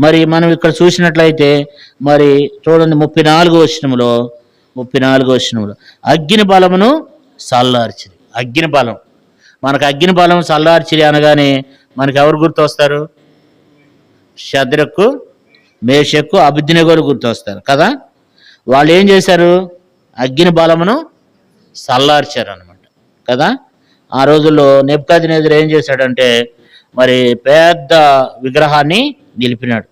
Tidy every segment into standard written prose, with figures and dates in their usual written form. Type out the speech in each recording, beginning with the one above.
మరి మనం ఇక్కడ చూసినట్లయితే మరి చూడండి 34 వచనంలో అగ్ని బలమును చల్లార్చిరి. అగ్ని బలం, మనకు అగ్ని బలం చల్లార్చిరి అనగానే మనకు ఎవరు గుర్తొస్తారు? షద్రకు, మేషక్కు, అబేద్నెగోలు గుర్తొస్తారు కదా. వాళ్ళు ఏం చేశారు? అగ్ని బలమును చల్లార్చారు అనమాట కదా. ఆ రోజుల్లో నెబుకద్నెజరు ఏం చేశాడంటే మరి పెద్ద విగ్రహాన్ని నిలిపినాడు.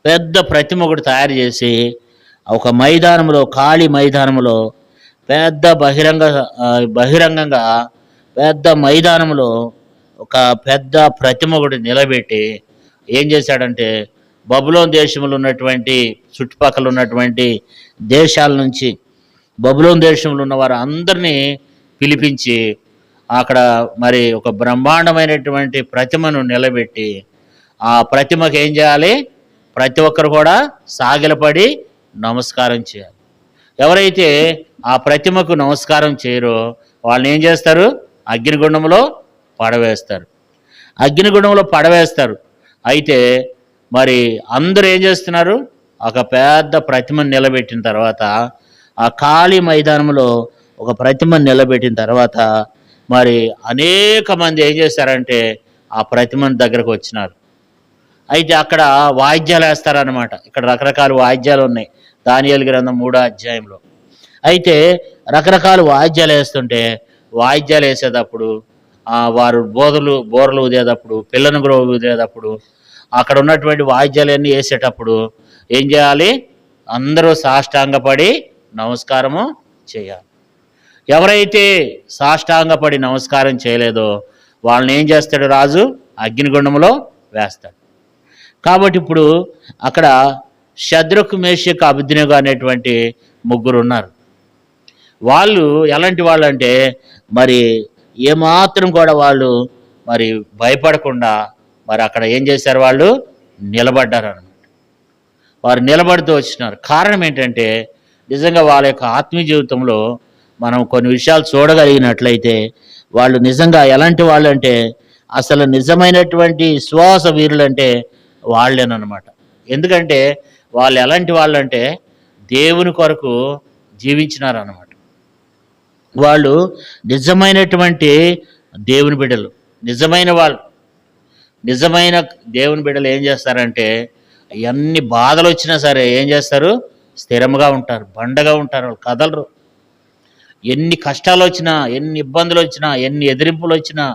పెద్ద ప్రతిమ ఒకటి తయారు చేసి ఒక మైదానంలో, ఖాళీ మైదానంలో, పెద్ద బహిరంగంగా పెద్ద మైదానంలో ఒక పెద్ద ప్రతిమ ఒకటి నిలబెట్టి ఏం చేశాడంటే బబులోన్ దేశంలో ఉన్నటువంటి చుట్టుపక్కల ఉన్నటువంటి దేశాల నుంచి బబులోన్ దేశంలో ఉన్న వారు అందరినీ పిలిపించి అక్కడ మరి ఒక బ్రహ్మాండమైనటువంటి ప్రతిమను నిలబెట్టి ఆ ప్రతిమకు ఏం చేయాలి? ప్రతి ఒక్కరు కూడా సాగిలపడి నమస్కారం చేయాలి. ఎవరైతే ఆ ప్రతిమకు నమస్కారం చేయరో వాళ్ళని ఏం చేస్తారు? అగ్నిగుండంలో పడవేస్తారు. అగ్నిగుండంలో పడవేస్తారు. అయితే మరి అందరూ ఏం చేస్తున్నారు? ఒక పెద్ద ప్రతిమను నిలబెట్టిన తర్వాత ఆ ఖాళీ మైదానంలో ఒక ప్రతిమను నిలబెట్టిన తర్వాత మరి అనేక మంది ఏం చేశారంటే ఆ ప్రతిమను దగ్గరకు వచ్చినారు. అయితే అక్కడ వాయిద్యాలు వేస్తారనమాట. ఇక్కడ రకరకాల వాయిద్యాలు ఉన్నాయి దానియేలు గ్రంథం 3వ అధ్యాయంలో. అయితే రకరకాల వాయిద్యాలు వేస్తుంటే వాయిద్యాలు వేసేటప్పుడు వారు బోరలు ఊదేటప్పుడు, పిల్లను గ్రోవు ఊదేటప్పుడు, అక్కడ ఉన్నటువంటి వాయిద్యాలన్నీ వేసేటప్పుడు ఏం చేయాలి? అందరూ సాష్టాంగపడి నమస్కారము చేయాలి. ఎవరైతే సాష్టాంగపడి నమస్కారం చేయలేదో వాళ్ళని ఏం చేస్తాడు? రాజు అగ్నిగుండంలో వేస్తాడు. కాబట్టి ఇప్పుడు అక్కడ షద్రకు, మేషకు, అబేద్నెగో అనేటువంటి ముగ్గురు ఉన్నారు. వాళ్ళు ఎలాంటి వాళ్ళు అంటే మరి ఏమాత్రం కూడా వాళ్ళు మరి భయపడకుండా మరి అక్కడ ఏం చేశారు? వాళ్ళు నిలబడ్డారు అన్నమాట. వారు నిలబడుతూ వచ్చినారు. కారణం ఏంటంటే నిజంగా వాళ్ళ యొక్క ఆత్మీయ జీవితంలో మనం కొన్ని విషయాలు చూడగలిగినట్లయితే వాళ్ళు నిజంగా ఎలాంటి వాళ్ళు అంటే అసలు నిజమైనటువంటి విశ్వాస వీరులు అంటే వాళ్ళేనమాట. ఎందుకంటే వాళ్ళు ఎలాంటి వాళ్ళు అంటే దేవుని కొరకు జీవించినారన్నమాట. వాళ్ళు నిజమైనటువంటి దేవుని బిడ్డలు, నిజమైన వాళ్ళు. నిజమైన దేవుని బిడ్డలు ఏం చేస్తారంటే ఎన్ని బాధలు వచ్చినా సరే ఏం చేస్తారు? స్థిరంగా ఉంటారు, బండగా ఉంటారు, వాళ్ళు కదలరు. ఎన్ని కష్టాలు వచ్చినా, ఎన్ని ఇబ్బందులు వచ్చినా, ఎన్ని ఎదిరింపులు వచ్చినా,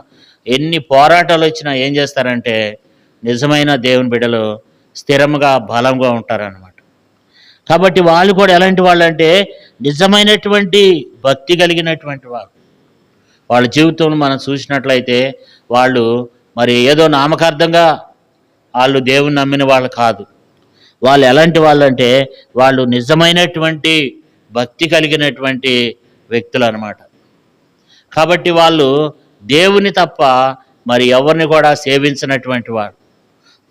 ఎన్ని పోరాటాలు వచ్చినా ఏం చేస్తారంటే నిజమైన దేవుని బిడ్డలు స్థిరంగా, బలంగా ఉంటారన్నమాట. కాబట్టి వాళ్ళు కూడా ఎలాంటి వాళ్ళు అంటే నిజమైనటువంటి భక్తి కలిగినటువంటి వాళ్ళు. వాళ్ళ జీవితంలో మనం చూసినట్లయితే వాళ్ళు మరి ఏదో నామకార్థంగా వాళ్ళు దేవుని నమ్మిన వాళ్ళు కాదు. వాళ్ళు ఎలాంటి వాళ్ళు అంటే వాళ్ళు నిజమైనటువంటి భక్తి కలిగినటువంటి వ్యక్తులు అన్నమాట. కాబట్టి వాళ్ళు దేవుని తప్ప మరి ఎవరిని కూడా సేవించినటువంటి వాడు.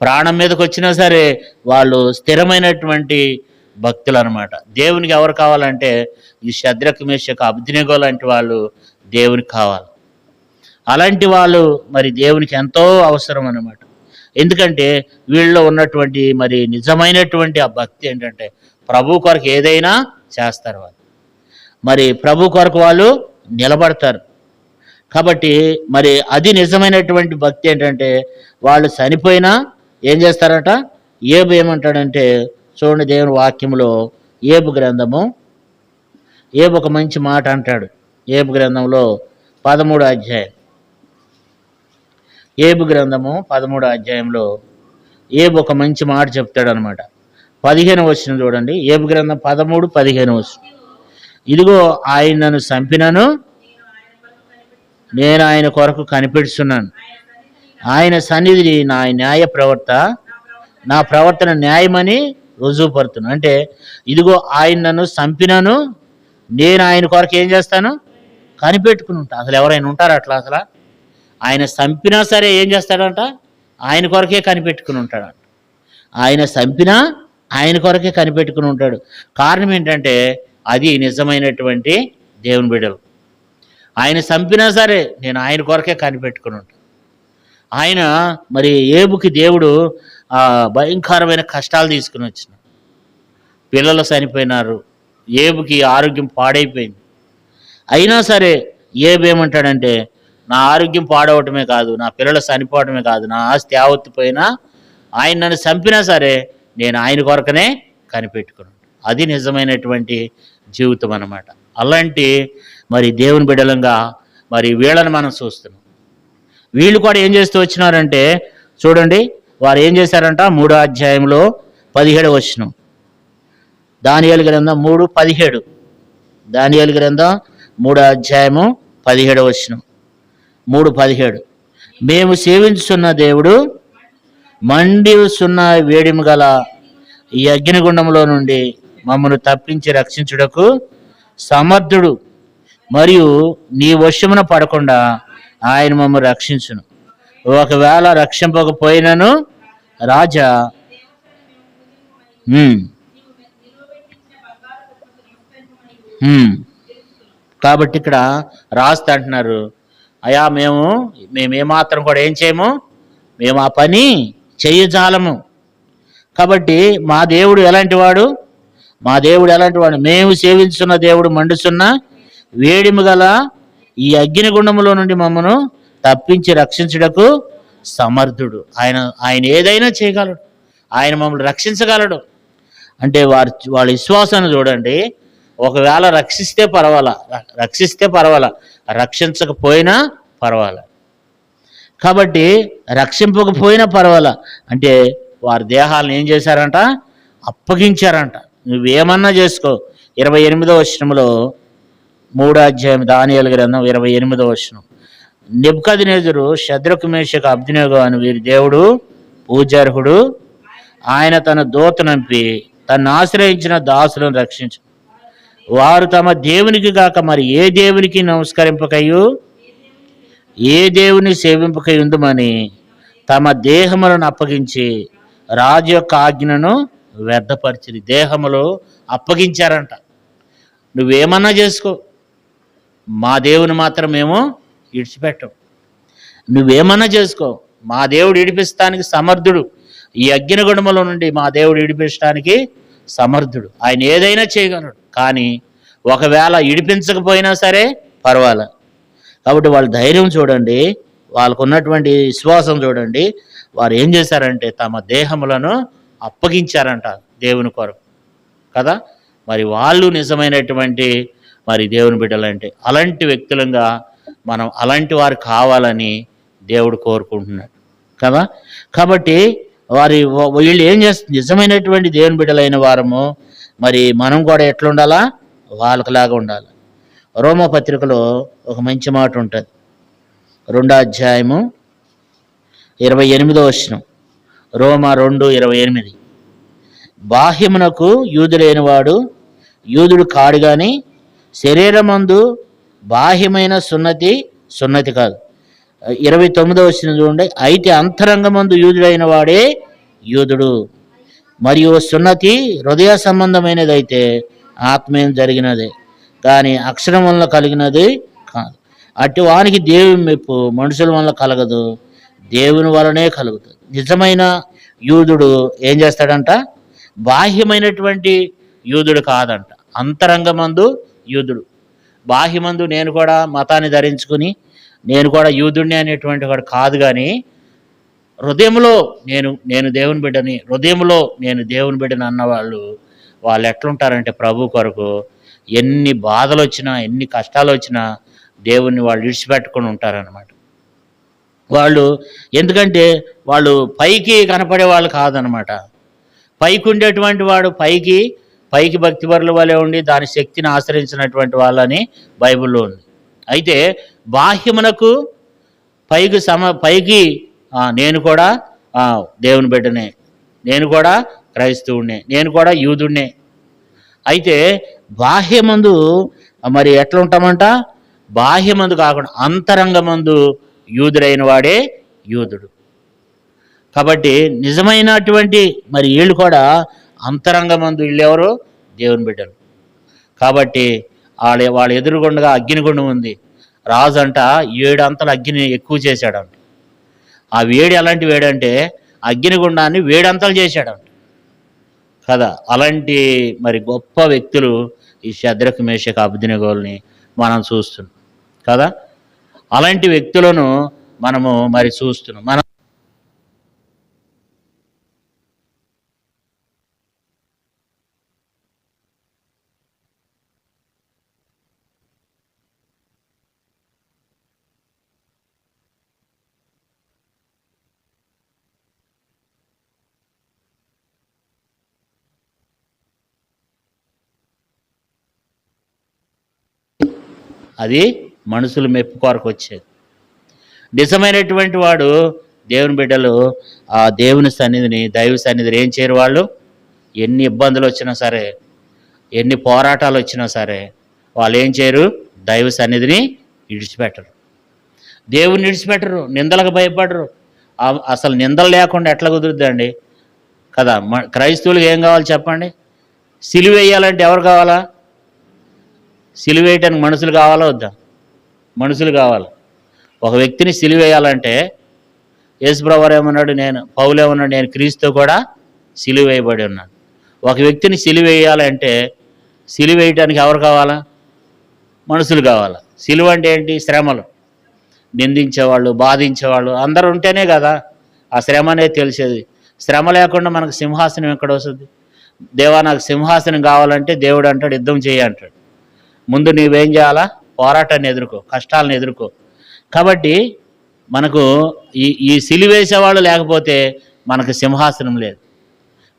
ప్రాణం మీదకి వచ్చినా సరే వాళ్ళు స్థిరమైనటువంటి భక్తులు అనమాట. దేవునికి ఎవరు కావాలంటే ఈ షద్రకు, మేషకు, అబేద్నెగో లాంటి వాళ్ళు దేవునికి కావాలి. అలాంటి వాళ్ళు మరి దేవునికి ఎంతో అవసరం అన్నమాట. ఎందుకంటే వీళ్ళలో ఉన్నటువంటి మరి నిజమైనటువంటి ఆ భక్తి ఏంటంటే ప్రభు కొరకు ఏదైనా చేస్తారు వాళ్ళు. మరి ప్రభు కొరకు వాళ్ళు నిలబడతారు. కాబట్టి మరి అది నిజమైనటువంటి భక్తి ఏంటంటే వాళ్ళు చనిపోయినా ఏం చేస్తారట? ఏబు ఏమంటాడంటే చూడండి దేవుని వాక్యంలో ఏబు గ్రంథము, ఏబు ఒక మంచి మాట అంటాడు. ఏబు గ్రంథంలో 13వ అధ్యాయం, ఏబు గ్రంథము 13వ అధ్యాయంలో ఏబు ఒక మంచి మాట చెప్తాడు అనమాట. 15వ వచనం చూడండి. ఏబు గ్రంథం 13:15 వచనం. ఇదిగో ఆయన నన్ను చంపినను నేను ఆయన కొరకు కనిపెడుతున్నాను. ఆయన సన్నిధి నా ప్రవర్తన న్యాయమని రుజువుపడుతున్నాను. అంటే ఇదిగో ఆయన నన్ను చంపినను నేను ఆయన కొరకు ఏం చేస్తాను? కనిపెట్టుకుని ఉంటా. అసలు ఎవరైనా ఉంటారు అట్లా? అసలు ఆయన చంపినా సరే ఏం చేస్తాడంట? ఆయన కొరకే కనిపెట్టుకుని ఉంటాడంట. ఆయన చంపినా ఆయన కొరకే కనిపెట్టుకుని ఉంటాడు. కారణం ఏంటంటే అది నిజమైనటువంటి దేవుని బిడ్డలు. ఆయన చంపినా సరే నేను ఆయన కొరకే కనిపెట్టుకుని ఉంటాను. ఆయన మరి ఏబుకి దేవుడు భయంకరమైన కష్టాలు తీసుకుని వచ్చిన. పిల్లలు చనిపోయినారు, ఏబుకి ఆరోగ్యం పాడైపోయింది. అయినా సరే ఏబు ఏమంటాడంటే, నా ఆరోగ్యం పాడవటమే కాదు, నా పిల్లలు చనిపోవటమే కాదు, నా ఆస్తి ఆవత్తిపోయినా, ఆయన నన్ను చంపినా సరే నేను ఆయన కొరకనే కనిపెట్టుకున్నాను. అది నిజమైనటువంటి జీవితం అన్నమాట. అలాంటి మరి దేవుని బిడ్డలంగా మరి వీళ్ళని మనం చూస్తున్నాం. వీళ్ళు కూడా ఏం చేస్తూ వచ్చినారంటే చూడండి, వారు ఏం చేశారంట, 3వ అధ్యాయంలో 17వ వచనం, దానియేలు గ్రంథం 3:17, దానియేలు గ్రంథం 3వ అధ్యాయము 17వ వచనం, 3:17, మేము సేవించుతున్న దేవుడు మండిస్తున్న వేడిమి గల ఈ అగ్నిగుండంలో నుండి మమ్మను తప్పించి రక్షించుటకు సమర్థుడు, మరియు నీ వశమున పడకుండా ఆయన మమ్మల్ని రక్షించును. ఒకవేళ రక్షింపకపోయినను రాజా కాబట్టి ఇక్కడ రాస్తా అంటున్నారు, అయా మేమేమాత్రం కూడా ఏం చేయము, మేము ఆ పని చెయ్యజాలము. కాబట్టి మా దేవుడు ఎలాంటి వాడు, మేము సేవించున్న దేవుడు మండుచున్న వేడిమి గల ఈ అగ్నిగుండములో నుండి మమ్మను తప్పించి రక్షించుటకు సమర్థుడు. ఆయన ఏదైనా చేయగలడు, ఆయన మమ్మల్ని రక్షించగలడు. అంటే వాళ్ళ విశ్వాసాన్ని చూడండి. ఒకవేళ రక్షిస్తే పర్వాలా, రక్షించకపోయినా పర్వాలా. కాబట్టి రక్షింపకపోయినా పర్వాలా అంటే వారి దేహాలను ఏం చేశారంట, అప్పగించారంట. నువ్వేమన్నా చేసుకో. 28వ వచనంలో 3వ అధ్యాయం దానియేలు గ్రంథం 28వ వచనం, నెబుకద్నెజరు షద్రకు మేషకు అబ్దెనెగో అని వీరి దేవుడు పూజార్హుడు, ఆయన తన దూతనంపి తను ఆశ్రయించిన దాసులను రక్షించు. వారు తమ దేవునికి గాక మరి ఏ దేవునికి నమస్కరింపకయు ఏ దేవుని సేవింపకై ఉందమని తమ దేహములను అప్పగించి రాజు యొక్క ఆజ్ఞను వ్యర్థపరిచి దేహములు అప్పగించారంట. నువ్వేమన్నా చేసుకో, మా దేవుని మాత్రం మేము ఇడిచిపెట్టం. నువ్వేమన్నా చేసుకో, మా దేవుడు ఇడిపిస్తానికి సమర్థుడు. ఈ అగ్నిగుండములో నుండి మా దేవుడు ఇడిపించడానికి సమర్థుడు. ఆయన ఏదైనా చేయగలడు. కానీ ఒకవేళ ఇడిపించకపోయినా సరే పర్వాలేదు. కాబట్టి వాళ్ళ ధైర్యం చూడండి, వాళ్ళకు ఉన్నటువంటి విశ్వాసం చూడండి. వారు ఏం చేశారంటే తమ దేహములను అప్పగించారంట దేవుని కొరకు కదా. మరి వాళ్ళు నిజమైనటువంటి మరి దేవుని బిడ్డలంటే అలాంటి వ్యక్తులంగా మనం అలాంటి వారు కావాలని దేవుడు కోరుకుంటున్నాడు కదా. కాబట్టి వీళ్ళు ఏం చేస్తారు, నిజమైనటువంటి దేవుని బిడ్డలైన వారము మరి మనం కూడా ఎట్లుండాలా, వాళ్ళకులాగా ఉండాలి. రోమపత్రికలో ఒక మంచి మాట ఉంటుంది, 2వ అధ్యాయము 28వ వచనం, రోమా 2:28, బాహ్యమునకు యూదుడైన వాడు యూదుడు కాడు గాని శరీరమందు బాహ్యమైన సున్నతి కాదు. 29వ వచనం చూడండి, అయితే అంతరంగమందు యూదుడైన వాడే యూదుడు, మరియు సున్నతి హృదయ సంబంధమైనది అయితే ఆత్మీయం జరిగినదే కానీ అక్షరం వల్ల కలిగినది కాదు. అట్టి వానికి దేవుని మెప్పు మనుషుల వల్ల కలగదు, దేవుని వలనే కలుగుతుంది. నిజమైన యూదుడు ఏం చేస్తాడంట, బాహ్యమైనటువంటి యూదుడు కాదంట, అంతరంగమందు యూదుడు. బాహ్యమందు నేను కూడా మతాన్ని ధరించుకుని నేను కూడా యూదుడిని అనేటువంటి వాడు కాదు. కానీ హృదయంలో నేను దేవుని బిడ్డని, హృదయంలో నేను దేవుని బిడ్డని అన్నవాళ్ళు ఎట్లుంటారంటే ప్రభు కొరకు ఎన్ని బాధలు వచ్చినా ఎన్ని కష్టాలు వచ్చినా దేవుణ్ణి వాళ్ళు విడిచిపెట్టుకుని ఉంటారన్నమాట. వాళ్ళు ఎందుకంటే వాళ్ళు పైకి కనపడే వాళ్ళు కాదనమాట. పైకి ఉండేటువంటి వాడు పైకి భక్తిపరుల వలె ఉండి దాని శక్తిని ఆశ్రయించినటువంటి వాళ్ళని బైబిల్లో ఉంది. అయితే బాహ్యమునకు పైకి నేను కూడా దేవుని బిడ్డనే, నేను కూడా క్రైస్తవుడినే, నేను కూడా యూదుడినే. అయితే బాహ్యమందు మరి ఎట్లా ఉంటామంట, బాహ్యమందు కాకుండా అంతరంగమందు యూదుడైన వాడే యూదుడు. కాబట్టి నిజమైనటువంటి మరి వీళ్ళు కూడా అంతరంగమందు వీళ్ళెవరు, దేవుని బిడ్డలు. కాబట్టి వాళ్ళ ఎదురుగుండగా అగ్నిగుండం ఉంది. రాజు అంట 7 అంతల అగ్ని ఎక్కువ చేశాడంట. ఆ వేడి ఎలాంటి వేడి అంటే అగ్నిగుండాన్ని వేడంతలు చేశాడు కదా. అలాంటి మరి గొప్ప వ్యక్తులు ఈ షద్రకు మేషకు అబేద్నెగోల్ని మనం చూస్తున్నాం కదా. అలాంటి వ్యక్తులను మనము మరి చూస్తున్నాం. అది మనుషులు మెప్పు కొరకు వచ్చేది. నిజమైనటువంటి వాడు దేవుని బిడ్డలు ఆ దేవుని సన్నిధిని, దైవ సన్నిధిని ఏం చేయరు. వాళ్ళు ఎన్ని ఇబ్బందులు వచ్చినా సరే, ఎన్ని పోరాటాలు వచ్చినా సరే వాళ్ళు ఏం చేయరు, దైవ సన్నిధిని విడిచిపెట్టరు, దేవుని విడిచిపెట్టరు, నిందలకు భయపడరు. అసలు నిందలు లేకుండా ఎట్లా కుదురుద్దండి కదా. క్రైస్తవులకు ఏం కావాలి చెప్పండి? సిలువ వేయాలంటే ఎవరు కావాలా? సిలువ వేయటానికి మనుషులు కావాలా వద్దా? మనుషులు కావాలి. ఒక వ్యక్తిని సిలువ వేయాలంటే యేసుప్రభువారు ఏమన్నాడు, పౌలు ఏమన్నాడు, నేను క్రీస్తుతో కూడా సిలువ వేయబడి ఉన్నాను. ఒక వ్యక్తిని సిలువ వేయాలంటే సిలువ వేయటానికి ఎవరు కావాలా? మనుషులు కావాలా. సిలువ అంటే ఏంటి? శ్రమలు, నిందించేవాళ్ళు, బాధించేవాళ్ళు అందరూ ఉంటేనే కదా ఆ శ్రమ అనేది తెలిసేది. శ్రమ లేకుండా మనకు సింహాసనం ఎక్కడ వస్తుంది? దేవా నాకు సింహాసనం కావాలంటే దేవుడు అంటాడు యుద్ధం చేయి అంటాడు. ముందు నీవేం చేయాలా? పోరాటాన్ని ఎదుర్కో, కష్టాలను ఎదుర్కో. కాబట్టి మనకు ఈ సిలువేసేవాళ్ళు లేకపోతే మనకు సింహాసనం లేదు.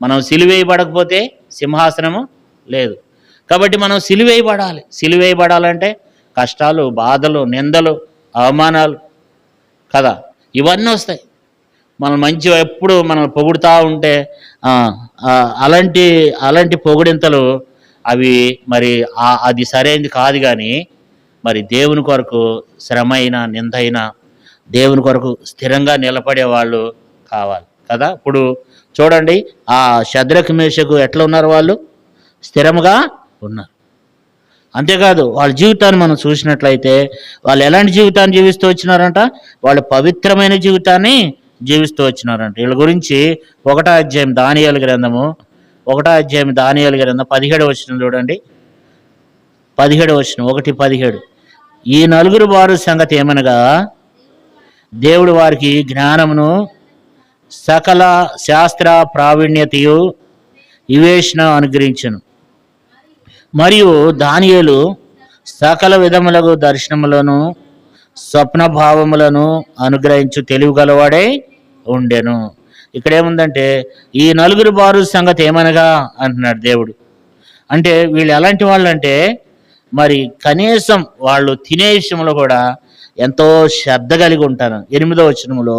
మనం సిలువేయబడకపోతే సింహాసనము లేదు. కాబట్టి మనం సిలువేయబడాలి. సిలువేయబడాలంటే కష్టాలు, బాధలు, నిందలు, అవమానాలు కదా, ఇవన్నీ వస్తాయి. మనం మంచిగా ఎప్పుడు మనం పొగుడుతూ ఉంటే అలాంటి పొగిడింతలు అవి మరి అది సరైనది కాదు. కానీ మరి దేవుని కొరకు శ్రమ అయినా నింద అయినా దేవుని కొరకు స్థిరంగా నిలబడే వాళ్ళు కావాలి కదా. ఇప్పుడు చూడండి, ఆ షద్రకు మేషకు ఎట్లా ఉన్నారు? వాళ్ళు స్థిరంగా ఉన్నారు. అంతేకాదు వాళ్ళ జీవితాన్ని మనం చూసినట్లయితే వాళ్ళు ఎలాంటి జీవితాన్ని జీవిస్తూ వచ్చినారంట? వాళ్ళు పవిత్రమైన జీవితాన్ని జీవిస్తూ వచ్చినారంట. వీళ్ళ గురించి 1వ అధ్యాయం దానియేలు గ్రంథము 17వ వచనం చూడండి. 17వ వచనం 1:17. ఈ నలుగురు వారు సంగతి ఏమనగా, దేవుడు వారికి జ్ఞానమును సకల శాస్త్ర ప్రావీణ్యతయు వివేచన అనుగ్రహించును. మరియు దానియేలు సకల విధములకు దర్శనములను స్వప్న భావములను అనుగ్రహించు తెలివి గలవాడే ఉండెను. ఇక్కడ ఏముందంటే ఈ నలుగురు బారు సంగతి ఏమనగా అంటున్నాడు దేవుడు. అంటే వీళ్ళు ఎలాంటి వాళ్ళు అంటే మరి కనీసం వాళ్ళు తినే విషయంలో కూడా ఎంతో శ్రద్ధ కలిగి ఉంటారు. 8వ వచనంలో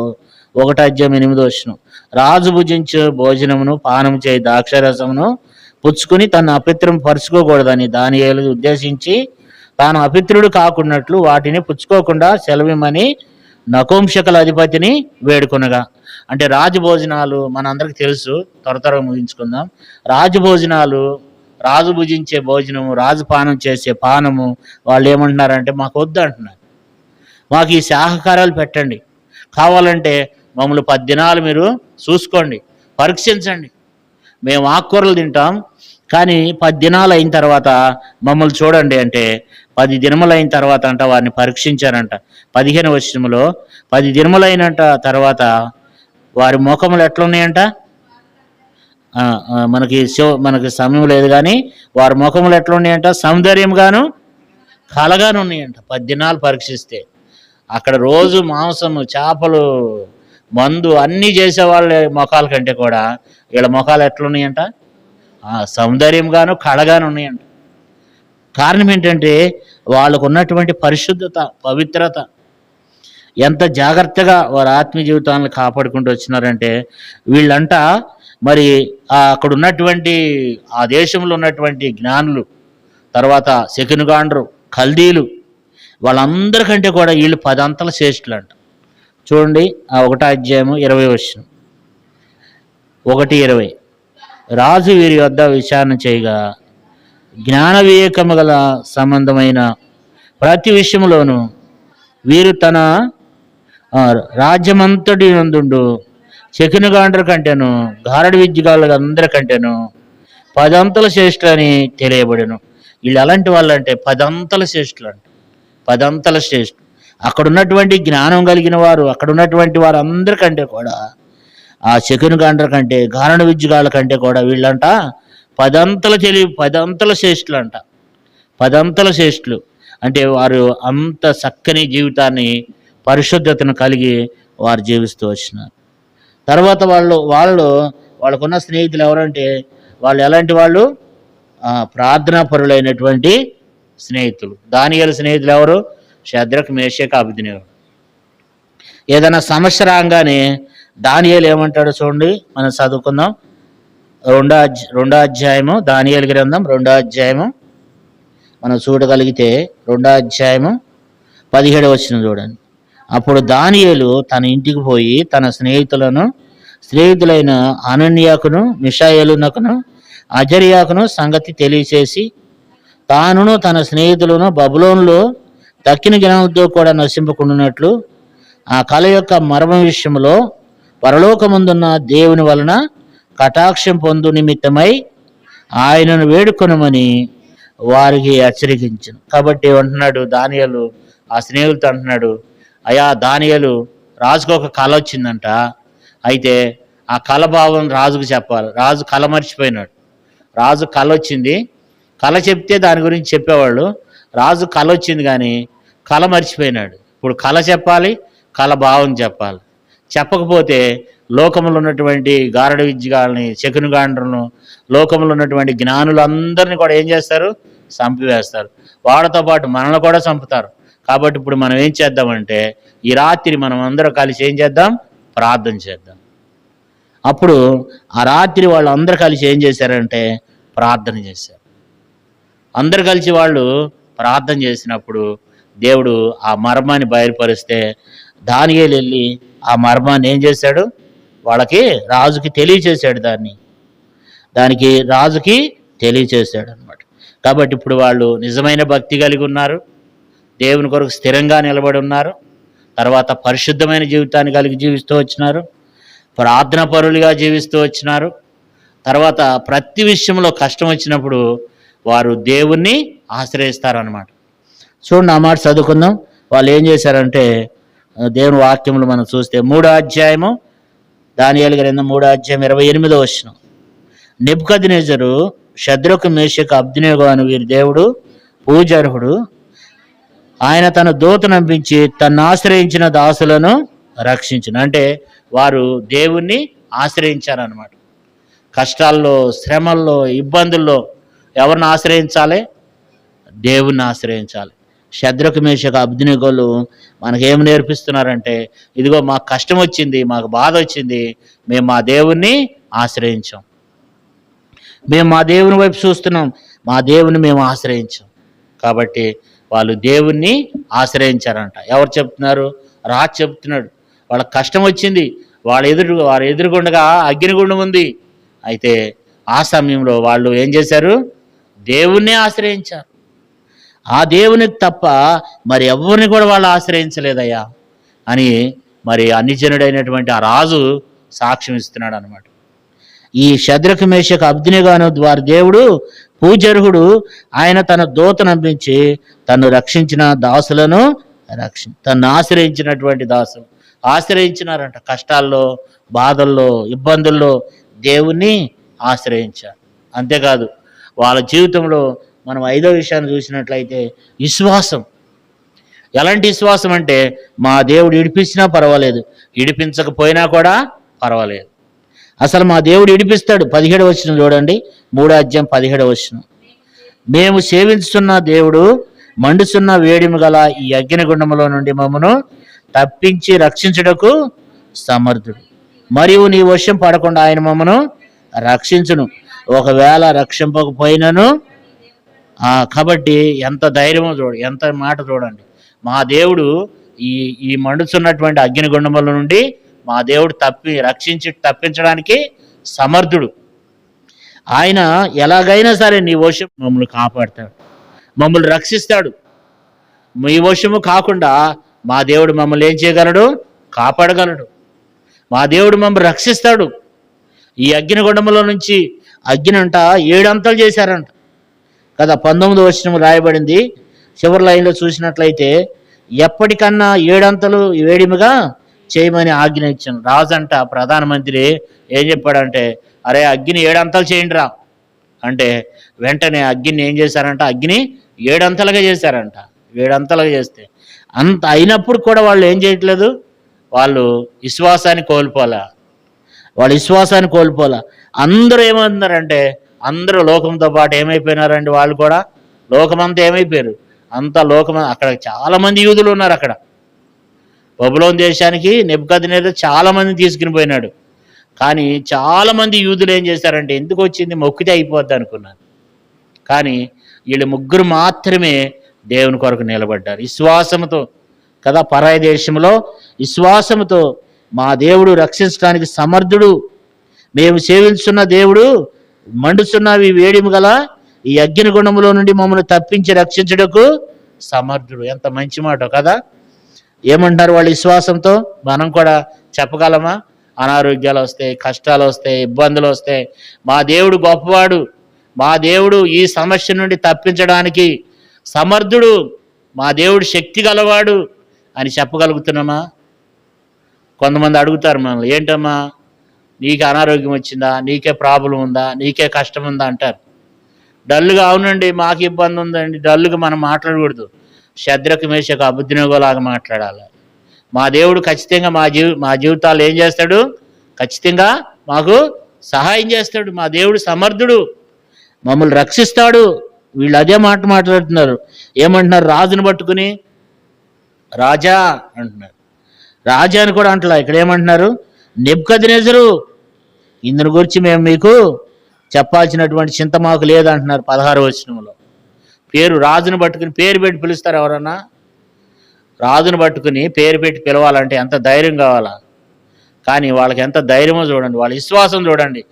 1వ అధ్యాయం 8వ వచనం, రాజు భుజించు భోజనమును పానం చేయి ద్రాక్షరసమును పుచ్చుకుని తన అపిత్రం పరుచుకోకూడదని దానియేలు ఉద్దేశించి తాను అపిత్రుడు కాకున్నట్లు వాటిని పుచ్చుకోకుండా సెలవిమ్మని నకోంశకుల అధిపతిని వేడుకొనగా. అంటే రాజభోజనాలు మనందరికి తెలుసు, త్వరగా ముగించుకుందాం. రాజభోజనాలు, రాజు భుజించే భోజనము, రాజు పానం చేసే పానము వాళ్ళు ఏమంటున్నారంటే మాకు వద్దు అంటున్నారు. మాకు ఈ శాకాహారాలు పెట్టండి, కావాలంటే మమ్మల్ని 10 దినాలు మీరు చూసుకోండి, పరీక్షించండి. మేము ఆకుకూరలు తింటాం, కానీ 10 దినాలు అయిన తర్వాత మమ్మల్ని చూడండి అంటే 10 దినములు అయిన తర్వాత అంట వారిని పరీక్షించారంట. 15వ వచనంలో 10 దినములైనంట తర్వాత వారి ముఖములు ఎట్లున్నాయంట? మనకి సమయం లేదు కానీ వారి ముఖములు ఎట్లున్నాయంట? సౌందర్యంగాను కలగాను ఉన్నాయంట. 10 దినాలు పరీక్షిస్తే అక్కడ రోజు మాంసము, చేపలు, మందు అన్నీ చేసేవాళ్ళ ముఖాల కంటే కూడా వీళ్ళ ముఖాలు ఎట్లున్నాయంట? సౌందర్యంగాను కళగాను ఉన్నాయంట. కారణం ఏంటంటే వాళ్ళకు ఉన్నటువంటి పరిశుద్ధత, పవిత్రత. ఎంత జాగ్రత్తగా వారి ఆత్మీయ జీవితాలను కాపాడుకుంటూ వచ్చినారంటే వీళ్ళంట మరి అక్కడ ఉన్నటువంటి ఆ దేశంలో ఉన్నటువంటి జ్ఞానులు, తర్వాత శకునగాండ్రు, కల్దీలు, వాళ్ళందరికంటే కూడా వీళ్ళు 10 అంతల శ్రేష్ఠులు అంట. చూడండి, ఆ 1వ అధ్యాయము 20వ వచనం 1:20. రాజు వీరి వద్ద విచారణ చేయగా జ్ఞాన వివేకము గల సంబంధమైన ప్రతి విషయంలోనూ వీరు తన రాజ్యమంతటి నందుండు శకునగాండ్ర కంటేను గారడి విద్యగాళ్ళ అందరికంటేను 10 అంతల శ్రేష్ఠులని తెలియబడెను. వీళ్ళు ఎలాంటి వాళ్ళు అంటే 10 అంతల శ్రేష్ఠులు అంట. 10 అంతల శ్రేష్ఠులు. అక్కడ ఉన్నటువంటి జ్ఞానం కలిగిన వారు, అక్కడ ఉన్నటువంటి వారు అందరికంటే కూడా, ఆ శకునగాండ్ర కంటే గారడి విద్యగాళ్ళ కంటే కూడా వీళ్ళంట 10 అంతల 10 అంతల శ్రేష్ఠులు అంట. 10 అంతల శ్రేష్ఠులు అంటే వారు అంత చక్కని జీవితాన్ని, పరిశుద్ధతను కలిగి వారు జీవిస్తూ వచ్చినారు. తర్వాత వాళ్ళకున్న స్నేహితులు ఎవరంటే వాళ్ళు ఎలాంటి వాళ్ళు, ప్రార్థనా పరులైనటువంటి స్నేహితులు. దానియేలు స్నేహితులు ఎవరు? షద్రక్ మేషక్ అబేద్నెగో. ఏదైనా సమస్య రాగానే దానియేలు ఏమంటాడో చూడండి, మనం చదువుకుందాం. రెండో అధ్యాయము, దానియేలు గ్రంథం 2వ అధ్యాయము మనం చూడగలిగితే 2వ అధ్యాయము 17వ వచనం చూడండి. అప్పుడు దానియేలు తన ఇంటికి పోయి తన స్నేహితులైన అనన్యాకును మిషాయేలునకును అజర్యాకును సంగతి తెలియచేసి, తానును తన స్నేహితులను బబులోనులో తక్కిన జ్ఞానంతో కూడా నశింపకుండానట్లు ఆ కళ యొక్క మర్మ విషయంలో పరలోకముందున్న దేవుని వలన కటాక్షం పొందు నిమిత్తమై ఆయనను వేడుకొనమని వారికి హెచ్చరించను. కాబట్టి ఏమంటున్నాడు దానియేలు ఆ స్నేహితులతో అంటున్నాడు, అయా దానియేలు, రాజుకు ఒక కళ వచ్చిందంట. అయితే ఆ కళ భావం రాజుకు చెప్పాలి. రాజు కళ మర్చిపోయినాడు. రాజు కళ వచ్చింది, కళ చెప్తే దాని గురించి చెప్పేవాళ్ళు. రాజు కళ వచ్చింది కానీ కళ మర్చిపోయినాడు. ఇప్పుడు కళ చెప్పాలి, కళ భావం చెప్పాలి. చెప్పకపోతే లోకంలో ఉన్నటువంటి గారడి విద్యగాళ్ళని, శకునగాండ్రులను, లోకంలో ఉన్నటువంటి జ్ఞానులందరినీ కూడా ఏం చేస్తారు? చంపివేస్తారు. వాళ్ళతో పాటు మనల్ని కూడా చంపుతారు. కాబట్టి ఇప్పుడు మనం ఏం చేద్దామంటే ఈ రాత్రి మనం అందరూ కలిసి ఏం చేద్దాం? ప్రార్థన చేద్దాం. అప్పుడు ఆ రాత్రి వాళ్ళు అందరూ కలిసి ఏం చేశారంటే ప్రార్థన చేశారు. అందరు కలిసి వాళ్ళు ప్రార్థన చేసినప్పుడు దేవుడు ఆ మర్మాన్ని బయలుపరిస్తే దానియేలు వెళ్ళి ఆ మర్మాన్ని ఏం చేశాడు? వాళ్ళకి రాజుకి తెలియచేశాడు. దానికి రాజుకి తెలియచేశాడు అనమాట. కాబట్టి ఇప్పుడు వాళ్ళు నిజమైన భక్తి కలిగి ఉన్నారు, దేవుని కొరకు స్థిరంగా నిలబడి ఉన్నారు, తర్వాత పరిశుద్ధమైన జీవితాన్ని కలిగి జీవిస్తూ వచ్చినారు, ప్రార్థన పరులుగా జీవిస్తూ వచ్చినారు. తర్వాత ప్రతి విషయంలో కష్టం వచ్చినప్పుడు వారు దేవుణ్ణి ఆశ్రయిస్తారనమాట. చూడండి, ఆ మాట చదువుకుందాం. వాళ్ళు ఏం చేశారంటే దేవుని వాక్యములు మనం చూస్తే 3వ అధ్యాయము, దానియేలు గ్రంథం 3వ అధ్యాయం 28వ వచనం. నెబుకద్నెజరు షద్రకు మేషకు అబేద్నెగో అను వీరి దేవుడు పూజార్హుడు. ఆయన తన దూతను పంపించి తను ఆశ్రయించిన దాసులను రక్షించును. అంటే వారు దేవుణ్ణి ఆశ్రయించారనమాట. కష్టాల్లో, శ్రమల్లో, ఇబ్బందుల్లో ఎవరిని ఆశ్రయించాలి? దేవుణ్ణి ఆశ్రయించాలి. షద్రకు మేషకు అబేద్నెగోలు మనకేం నేర్పిస్తున్నారంటే, ఇదిగో మాకు కష్టం వచ్చింది, మాకు బాధ వచ్చింది, మేము మా దేవుణ్ణి ఆశ్రయించాం, మేము మా దేవుని వైపు చూస్తున్నాం, మా దేవుని మేము ఆశ్రయించాం. కాబట్టి వాళ్ళు దేవుణ్ణి ఆశ్రయించారంట. ఎవరు చెప్తున్నారు? రాజు చెప్తున్నాడు. వాళ్ళకి కష్టం వచ్చింది, వారి ఎదురుగుండగా అగ్నిగుండం ఉంది. అయితే ఆ సమయంలో వాళ్ళు ఏం చేశారు? దేవుణ్ణి ఆశ్రయించారు. ఆ దేవునికి తప్ప మరి ఎవరిని కూడా వాళ్ళు ఆశ్రయించలేదయ్యా అని మరి అన్యజనుడైనటువంటి ఆ రాజు సాక్ష్యం ఇస్తున్నాడు అనమాట. ఈ షద్రకు మేషకు అబేద్నెగో వారి దేవుడు పూజార్హుడు. ఆయన తన దూతను పంపించి తను రక్షించిన దాసులను తను ఆశ్రయించినటువంటి దాసులు ఆశ్రయించినారంట. కష్టాల్లో, బాధల్లో, ఇబ్బందుల్లో దేవుణ్ణి ఆశ్రయించారు. అంతేకాదు వాళ్ళ జీవితంలో మనం 5వ విషయాన్ని చూసినట్లయితే విశ్వాసం. ఎలాంటి విశ్వాసం అంటే మా దేవుడు ఇడిపించినా పర్వాలేదు, ఇడిపించకపోయినా కూడా పర్వాలేదు, అసలు మా దేవుడు ఇడిపిస్తాడు. 17వ వచనం చూడండి, 3వ అధ్యాయం 17వ వచనం. మేము సేవించుతున్న దేవుడు మండుచున్న వేడిమి గల ఈ అగ్నిగుండములో నుండి మమ్మను తప్పించి రక్షించుటకు సమర్థుడు, మరియు నీ వశం పడకుండా ఆయన మమ్మను రక్షించును, ఒకవేళ రక్షింపకపోయినను. కాబట్టి ఎంత ధైర్యమో చూడండి, ఎంత మాట చూడండి. మా దేవుడు ఈ మండుచున్నటువంటి అగ్నిగుండముల నుండి మా దేవుడు తప్పించడానికి సమర్థుడు. ఆయన ఎలాగైనా సరే నీ వశం మమ్మల్ని కాపాడుతాడు, మమ్మల్ని రక్షిస్తాడు. మీ వశము కాకుండా మా దేవుడు మమ్మల్ని ఏం చేయగలడు? కాపాడగలడు. మా దేవుడు మమ్మల్ని రక్షిస్తాడు. ఈ అగ్నిగుండంలో నుంచి అగ్ని అంట 7 అంతలు చేశారంట కదా. 19వ వచనం రాయబడింది. చివరి లైన్లో చూసినట్లయితే ఎప్పటికన్నా 7 అంతలు వేడిమిగా చేయమని ఆజ్ఞ ఇచ్చాను. రాజంట ప్రధానమంత్రి ఏం చెప్పాడంటే, అరే అగ్ని 7 అంతలు చేయండి రా అంటే, వెంటనే అగ్నిని ఏం చేశారంట, అగ్ని 7 అంతలుగా చేశారంట. 7 అంతలుగా చేస్తే అంత అయినప్పుడు కూడా వాళ్ళు ఏం చేయట్లేదు, వాళ్ళు విశ్వాసాన్ని కోల్పోలే. వాళ్ళు విశ్వాసాన్ని కోల్పోలే. అందరూ ఏమవుతున్నారంటే, అందరూ లోకంతో పాటు ఏమైపోయినారండి, వాళ్ళు కూడా లోకమంతా ఏమైపోయారు, అంతా లోకం. అక్కడ చాలామంది యూదులు ఉన్నారు. అక్కడ బబులోను దేశానికి నెబుకద్నెజరు చాలామందిని తీసుకుని పోయినాడు. కానీ చాలామంది యూదులు ఏం చేశారంటే, ఎందుకు వచ్చింది మొక్కితే అయిపోద్ది అనుకున్నారు. కానీ వీళ్ళు ముగ్గురు మాత్రమే దేవుని కొరకు నిలబడ్డారు విశ్వాసంతో కదా. పరాయి దేశంలో విశ్వాసంతో మా దేవుడు రక్షించడానికి సమర్థుడు, మేము సేవించున్న దేవుడు మండుచున్నవి వేడిమి గల ఈ అగ్నిగుండంలో నుండి మమ్మల్ని తప్పించి రక్షించుటకు సమర్థుడు. ఎంత మంచి మాట కదా. ఏమంటారు వాళ్ళు విశ్వాసంతో? మనం కూడా చెప్పగలమా? అనారోగ్యాలు వస్తాయి, కష్టాలు వస్తాయి, ఇబ్బందులు వస్తాయి, మా దేవుడు గొప్పవాడు, మా దేవుడు ఈ సమస్య నుండి తప్పించడానికి సమర్థుడు, మా దేవుడు శక్తి గలవాడు అని చెప్పగలుగుతున్నామా? కొంతమంది అడుగుతారు మనల్ని, ఏంటమ్మా నీకే అనారోగ్యం వచ్చిందా, నీకే ప్రాబ్లం ఉందా, నీకే కష్టం ఉందా అంటారు. డల్లుగా అవునండి మాకు ఇబ్బంది ఉందండి, డల్లుగా మనం మాట్లాడకూడదు. శద్రకు మేషకు అబేద్నెగోలాగా మాట్లాడాలి. మా దేవుడు ఖచ్చితంగా మా జీవితాలు ఏం చేస్తాడు, ఖచ్చితంగా మాకు సహాయం చేస్తాడు. మా దేవుడు సమర్థుడు, మమ్మల్ని రక్షిస్తాడు. వీళ్ళు అదే మాట మాట్లాడుతున్నారు. ఏమంటున్నారు? రాజును పట్టుకుని రాజా అంటున్నారు. రాజా అని కూడా అంటలా. ఇక్కడ ఏమంటున్నారు? నెబుకద్నెజరు, ఇందుని గురించి మేము మీకు చెప్పాల్సినటువంటి చింత మాకు లేదంటున్నారు. 16వ వచనంలో పేరు రాజును పట్టుకుని పేరు పెట్టి పిలుస్తారు ఎవరన్నా? రాజును పట్టుకుని పేరు పెట్టి పిలవాలంటే ఎంత ధైర్యం కావాలా. కానీ వాళ్ళకి ఎంత ధైర్యమో చూడండి, వాళ్ళ విశ్వాసం చూడండి.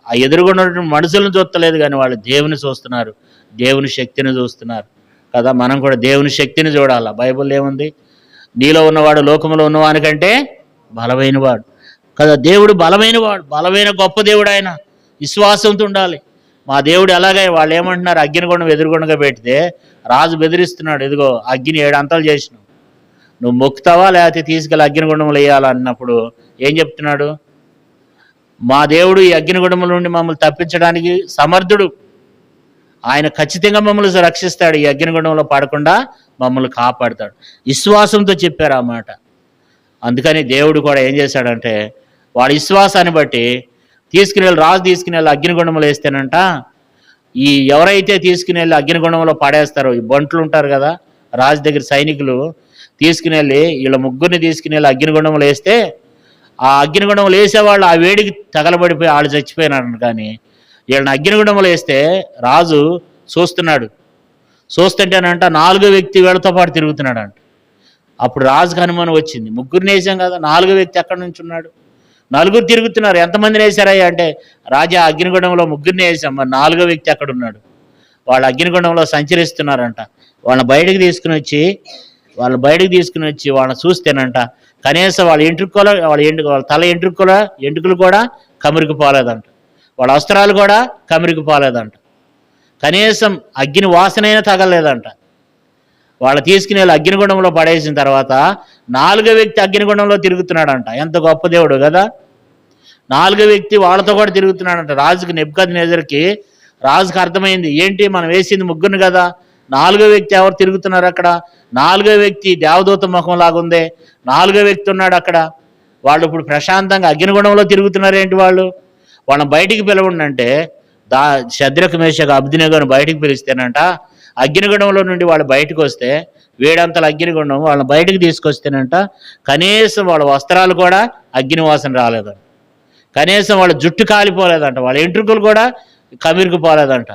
ఆ ఎదురుగున్నటువంటి మనుషులను చూస్తలేదు, కానీ వాళ్ళు దేవుని చూస్తున్నారు, దేవుని శక్తిని చూస్తున్నారు కదా. మనం కూడా దేవుని శక్తిని చూడాలా. బైబిల్లో ఏముంది? నీలో ఉన్నవాడు లోకంలో ఉన్నవానికంటే బలమైనవాడు కదా. దేవుడు బలమైనవాడు, బలమైన గొప్ప దేవుడు ఆయన. విశ్వాసంతో ఉండాలి. మా దేవుడు ఎలాగే వాళ్ళు ఏమంటున్నారు, అగ్నిగుండం ఎదురుగుండగా పెడితే రాజు బెదిరిస్తున్నాడు, ఇదిగో అగ్ని 7 అంతలు చేసినావు, నువ్వు మొక్కుతావా లేకపోతే తీసుకెళ్ళి అగ్నిగుండంలో వేయాలన్నప్పుడు ఏం చెప్తున్నాడు? మా దేవుడు ఈ అగ్నిగుండం నుండి మమ్మల్ని తప్పించడానికి సమర్థుడు, ఆయన ఖచ్చితంగా మమ్మల్ని రక్షిస్తాడు, ఈ అగ్నిగుండంలో పడకుండా మమ్మల్ని కాపాడుతాడు. విశ్వాసంతో చెప్పారు ఆ మాట. అందుకని దేవుడు కూడా ఏం చేశాడంటే, వాడి విశ్వాసాన్ని బట్టి రాజు తీసుకుని వెళ్ళి అగ్నిగుండంలో వేస్తేనంట, ఈ ఎవరైతే తీసుకుని వెళ్ళి అగ్నిగుండంలో పడేస్తారో ఈ బంట్లు ఉంటారు కదా, రాజు దగ్గర సైనికులు తీసుకుని వెళ్ళి వీళ్ళ ముగ్గురిని తీసుకుని వెళ్ళి అగ్నిగుండంలో వేస్తే, ఆ అగ్నిగుండంలో వేసేవాళ్ళు ఆ వేడికి తగలబడిపోయి వాళ్ళు చచ్చిపోయినారు. కానీ వీళ్ళని అగ్నిగుండంలో వేస్తే రాజు చూస్తున్నాడు. చూస్తుంటేనంట 4వ వ్యక్తి వీళ్ళతో పాటు తిరుగుతున్నాడంట. అప్పుడు రాజుకు అనుమానం వచ్చింది, ముగ్గురిని వేసాం కదా, 4వ వ్యక్తి ఎక్కడి నుంచి ఉన్నాడు? 4 తిరుగుతున్నారు, ఎంతమందిని వేశారయ్యా అంటే, రాజా అగ్నిగుండంలో 3 వేసాం, మరి 4వ వ్యక్తి ఎక్కడున్నాడు? వాళ్ళు అగ్నిగుండంలో సంచరిస్తున్నారంట. వాళ్ళని బయటకు తీసుకుని వచ్చి వాళ్ళని చూస్తేనంట కనీసం వాళ్ళ తల ఎంట్రుకలు కూడా కమురికి పోలేదంట, వాళ్ళ వస్త్రాలు కూడా కమురికి పోలేదంట, కనీసం అగ్ని వాసనైనా తగలలేదంట. వాళ్ళు తీసుకుని వెళ్ళి అగ్నిగుండంలో పడేసిన తర్వాత 4వ వ్యక్తి అగ్నిగుండంలో తిరుగుతున్నాడంట. ఎంత గొప్ప దేవుడు కదా. 4వ వ్యక్తి వాళ్ళతో కూడా తిరుగుతున్నాడంట. నెబుకద్నెజరుకి రాజుకి అర్థమైంది, ఏంటి మనం వేసింది 3 కదా, 4వ వ్యక్తి ఎవరు తిరుగుతున్నారు అక్కడ? 4వ వ్యక్తి దేవదూత ముఖం లాగుందే, 4వ వ్యక్తి ఉన్నాడు అక్కడ. వాళ్ళు ఇప్పుడు ప్రశాంతంగా అగ్నిగుండంలో తిరుగుతున్నారు ఏంటి? వాళ్ళని బయటికి పిలవండి అంటే శద్రకు మేషకు అబేద్నెగోను బయటికి పిలిస్తేనంట, అగ్నిగుండంలో నుండి వాళ్ళు బయటకు వస్తే 7 అంతల అగ్నిగుండం వాళ్ళని బయటకు తీసుకొస్తేనంట కనీసం వాళ్ళ వస్త్రాలు కూడా అగ్ని వాసన రాలేదంట, కనీసం వాళ్ళ జుట్టు కాలిపోలేదంట, వాళ్ళ ఎంట్రుకలు కూడా కమిరికి పోలేదంట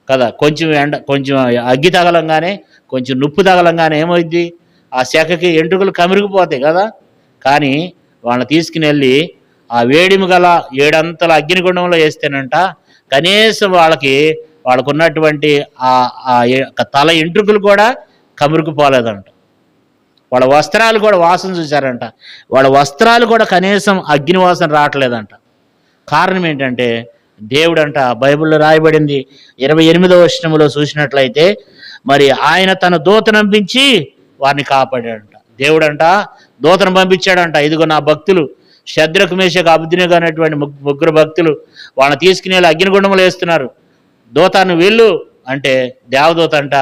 కదా. కొంచెం అగ్గి తగలంగానే, కొంచెం నుప్పు తగలంగానే ఏమైంది? ఆ సెకకి ఎంట్రుకలు కమిరికిపోతాయి కదా. కానీ వాళ్ళని తీసుకుని వెళ్ళి ఆ వేడిమి గల 7 అంతల అగ్నిగుండంలో వేస్తేనంట కనీసం వాళ్ళకున్నటువంటి ఆ తల ఎంట్రుకలు కూడా కమురికి పోలేదంట. వాళ్ళ వస్త్రాలు కూడా వాసన చూశారంట. వాళ్ళ వస్త్రాలు కూడా కనీసం అగ్ని వాసన రావట్లేదంట. కారణం ఏంటంటే దేవుడంట, బైబిల్లో రాయబడింది 28వ వచనంలో చూసినట్లయితే, మరి ఆయన తన దూతను పంపించి వారిని కాపాడాడంట. దేవుడంట దూతను పంపించాడంట. ఇదిగో నా భక్తులు శద్రకు మేషకు అబేద్నెగో అనేటువంటి ముగ్గురు భక్తులు వాళ్ళని తీసుకుని వెళ్ళి అగ్నిగుండంలో వేస్తున్నారు. దూతాన్ని వెళ్ళు అంటే దేవదూత అంట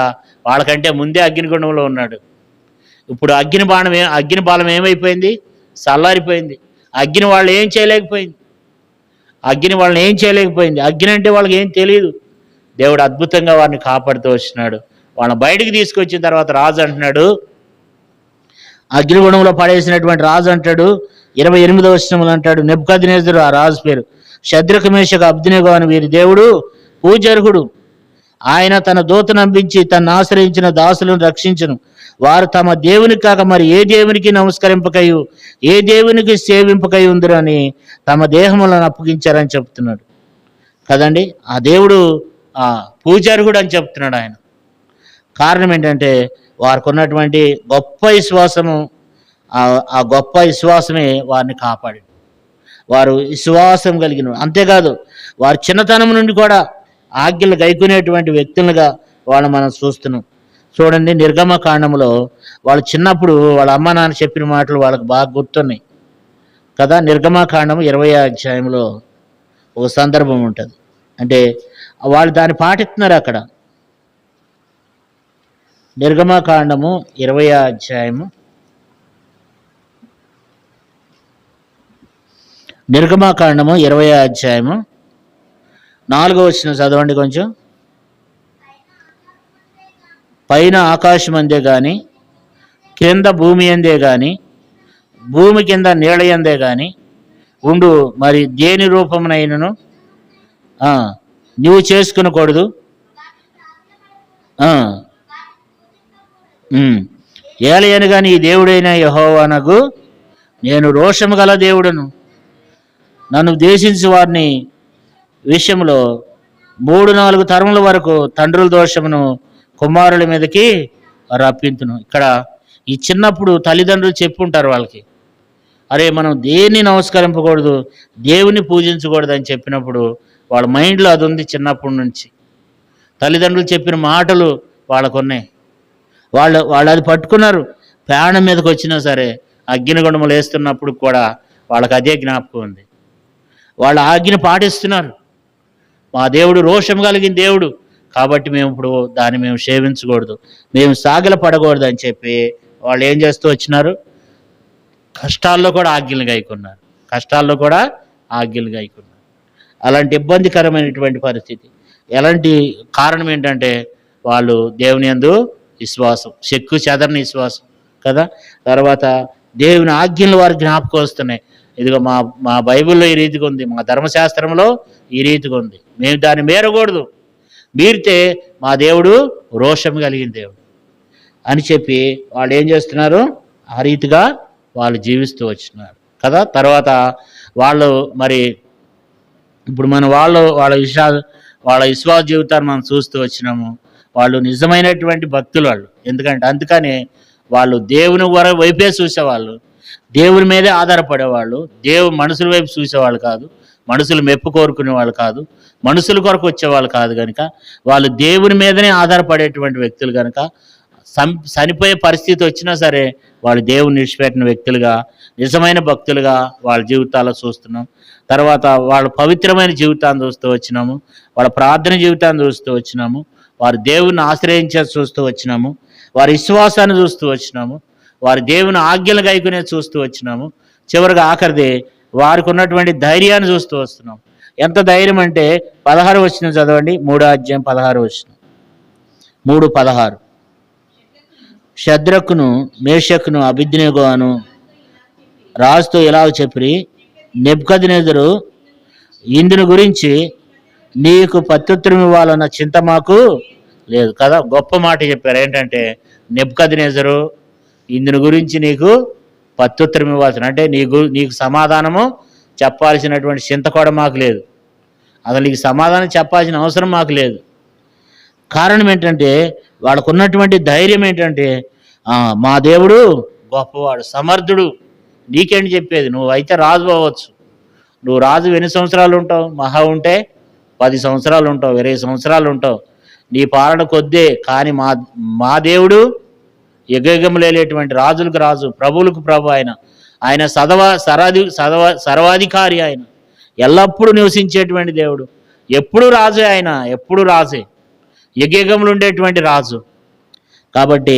వాళ్ళకంటే ముందే అగ్నిగుండంలో ఉన్నాడు. ఇప్పుడు అగ్ని బాలం ఏమైపోయింది? చల్లారిపోయింది. అగ్ని వాళ్ళని ఏం చేయలేకపోయింది. అగ్ని అంటే వాళ్ళకి ఏం తెలియదు. దేవుడు అద్భుతంగా వారిని కాపాడుతూ వచ్చినాడు. వాళ్ళని బయటికి తీసుకొచ్చిన తర్వాత రాజు అంటున్నాడు, అగ్నిగుణంలో పడేసినటువంటి రాజు అంటాడు, 28వ వచనంలో అంటాడు, నెబుకద్నెజరు ఆ రాజు పేరు, శద్రకు మేషకు అబేద్నెగో అని వీరి దేవుడు పూజార్హుడు. ఆయన తన దూతను పంపించి తనను ఆశ్రయించిన దాసులను రక్షించును. వారు తమ దేవునికి కాక మరి ఏ దేవునికి నమస్కరింపకయు ఏ దేవునికి సేవింపకై ఉందిరు అని తమ దేహములను అప్పగించారని చెప్తున్నాడు కదండి. ఆ దేవుడు ఆ పూజార్హుడు అని చెప్తున్నాడు ఆయన. కారణం ఏంటంటే వారికి ఉన్నటువంటి గొప్ప విశ్వాసము, ఆ గొప్ప విశ్వాసమే వారిని కాపాడి, వారు విశ్వాసం కలిగిన. అంతేకాదు వారి చిన్నతనం నుండి కూడా ఆజ్ఞలు గైకునేటువంటి వ్యక్తులుగా వాళ్ళు మనం చూస్తున్నాం. చూడండి, నిర్గమకాండంలో వాళ్ళు చిన్నప్పుడు వాళ్ళ అమ్మ నాన్న చెప్పిన మాటలు వాళ్ళకి బాగా గుర్తున్నాయి కదా. నిర్గమకాండం 20వ అధ్యాయంలో ఒక సందర్భం ఉంటుంది. అంటే వాళ్ళు దాన్ని పాటిస్తున్నారు అక్కడ. నిర్గమకాండము 20వ అధ్యాయము, నిర్గమకాండము 20వ అధ్యాయము 4వ వచనం చదవండి కొంచెం. పైన ఆకాశం అందే కానీ కింద భూమి అందే కానీ భూమి కింద నీళ్ళ అందే కానీ ఉండు మరి దేని రూపమునైనను నువ్వు చేసుకునకూడదు. ఏలయనగా నీ దేవుడైన యెహోవానగు నేను రోషము గల దేవుడను, నన్ను దేశించి వారిని విషయంలో 3-4 తరముల వరకు తండ్రుల దోషమును కుమారుల మీదకి రప్పింతును. ఇక్కడ ఈ చిన్నప్పుడు తల్లిదండ్రులు చెప్పుంటారు వాళ్ళకి, అరే మనం దేన్ని నమస్కరింపకూడదు, దేవుని పూజించకూడదు అని చెప్పినప్పుడు వాళ్ళ మైండ్లో అది ఉంది చిన్నప్పటి నుంచి. తల్లిదండ్రులు చెప్పిన మాటలు వాళ్ళకు ఉన్నాయి. వాళ్ళు అది పట్టుకున్నారు. ప్రాణం మీదకి వచ్చినా సరే అగ్నిగుండములు వేస్తున్నప్పుడు కూడా వాళ్ళకి అదే జ్ఞాపకం ఉంది. వాళ్ళ ఆజ్ఞ పాటిస్తున్నారు. మా దేవుడు రోషం కలిగిన దేవుడు కాబట్టి మేము ఇప్పుడు దాన్ని మేము సేవించకూడదు, మేము సాగిల పడకూడదు అని చెప్పి వాళ్ళు ఏం చేస్తూ వచ్చినారు? కష్టాల్లో కూడా ఆజ్ఞలు గైకున్నారు. అలాంటి ఇబ్బందికరమైనటువంటి పరిస్థితి. ఎలాంటి కారణం ఏంటంటే వాళ్ళు దేవుని యందు విశ్వాసం, చెక్కు చెదరని విశ్వాసం కదా. తర్వాత దేవుని ఆజ్ఞలు వారికి జ్ఞాపకం వస్తున్నాయి. ఇదిగో మా బైబిల్లో ఈ రీతిగా ఉంది, మా ధర్మశాస్త్రంలో ఈ రీతిగా ఉంది, మేము దాన్ని మీరకూడదు, మీరితే మా దేవుడు రోషం కలిగిన దేవుడు అని చెప్పి వాళ్ళు ఏం చేస్తున్నారు? ఆ రీతిగా వాళ్ళు జీవిస్తూ వచ్చినారు కదా. తర్వాత వాళ్ళు మరి ఇప్పుడు మనం వాళ్ళ విశ్వాస జీవితాన్ని మనం చూస్తూ వచ్చినాము. వాళ్ళు నిజమైనటువంటి భక్తులు వాళ్ళు. ఎందుకంటే అందుకని వాళ్ళు దేవుని వైపే చూసేవాళ్ళు, దేవుని మీదే ఆధారపడేవాళ్ళు. మనుషుల వైపు చూసేవాళ్ళు కాదు, మనుషులు మెప్పు కోరుకునే వాళ్ళు కాదు, మనుషుల కొరకు వచ్చేవాళ్ళు కాదు. కనుక వాళ్ళు దేవుని మీదనే ఆధారపడేటువంటి వ్యక్తులు. కనుక చనిపోయే పరిస్థితి వచ్చినా సరే వాళ్ళు దేవుని విడిచిపెట్టిన వ్యక్తులుగా, నిజమైన భక్తులుగా వాళ్ళ జీవితాల్లో చూస్తున్నాం. తర్వాత వాళ్ళ పవిత్రమైన జీవితాన్ని చూస్తూ వచ్చినాము, వాళ్ళ ప్రార్థన జీవితాన్ని చూస్తూ వచ్చినాము, వారు దేవుని ఆశ్రయించే చూస్తూ వచ్చినాము, వారి విశ్వాసాన్ని చూస్తూ వచ్చినాము, వారి దేవుని ఆజ్ఞలు గైకునే చూస్తూ వచ్చినాము. చివరిగా ఆఖరిది వారికి ఉన్నటువంటి ధైర్యాన్ని చూస్తూ వస్తున్నాం. ఎంత ధైర్యం అంటే 16 వచనం చదవండి, 3వ అధ్యాయం 16 వచనం, 3:16. శద్రకును మేషకును అబేద్నెగో అను రాజుతో ఇలా చెప్పి, నెబుకద్నెజరు ఇందుని గురించి నీకు ప్రత్యుత్తరం ఇవ్వాలన్న చింత మాకు లేదు కదా. గొప్ప మాట చెప్పారు. ఏంటంటే నెబుకద్నెజరు ఇందుని గురించి నీకు ప్రత్యుత్తరం ఇవ్వాల్సిన, అంటే నీకు సమాధానము చెప్పాల్సినటువంటి చింత కూడా మాకు లేదు, అసలు నీకు సమాధానం చెప్పాల్సిన అవసరం మాకు లేదు. కారణం ఏంటంటే వాళ్ళకు ఉన్నటువంటి ధైర్యం ఏంటంటే మా దేవుడు గొప్పవాడు, సమర్థుడు. నీకేంటి చెప్పేది? నువ్వు అయితే రాజు అవ్వచ్చు. నువ్వు రాజు ఎన్ని సంవత్సరాలు ఉంటావు? మహా ఉంటే 10 సంవత్సరాలు ఉంటావు, 20 సంవత్సరాలు ఉంటావు. నీ పాలన కొద్దే. కానీ మా దేవుడు యుగయుగము లేనటువంటి రాజులకు రాజు, ప్రభువులకు ప్రభు. ఆయన సర్వాధికారి. ఆయన ఎల్లప్పుడూ నివసించేటువంటి దేవుడు. ఎప్పుడు రాజే. ఆయన ఎప్పుడు రాజే, యుగయుగములు ఉండేటువంటి రాజు. కాబట్టి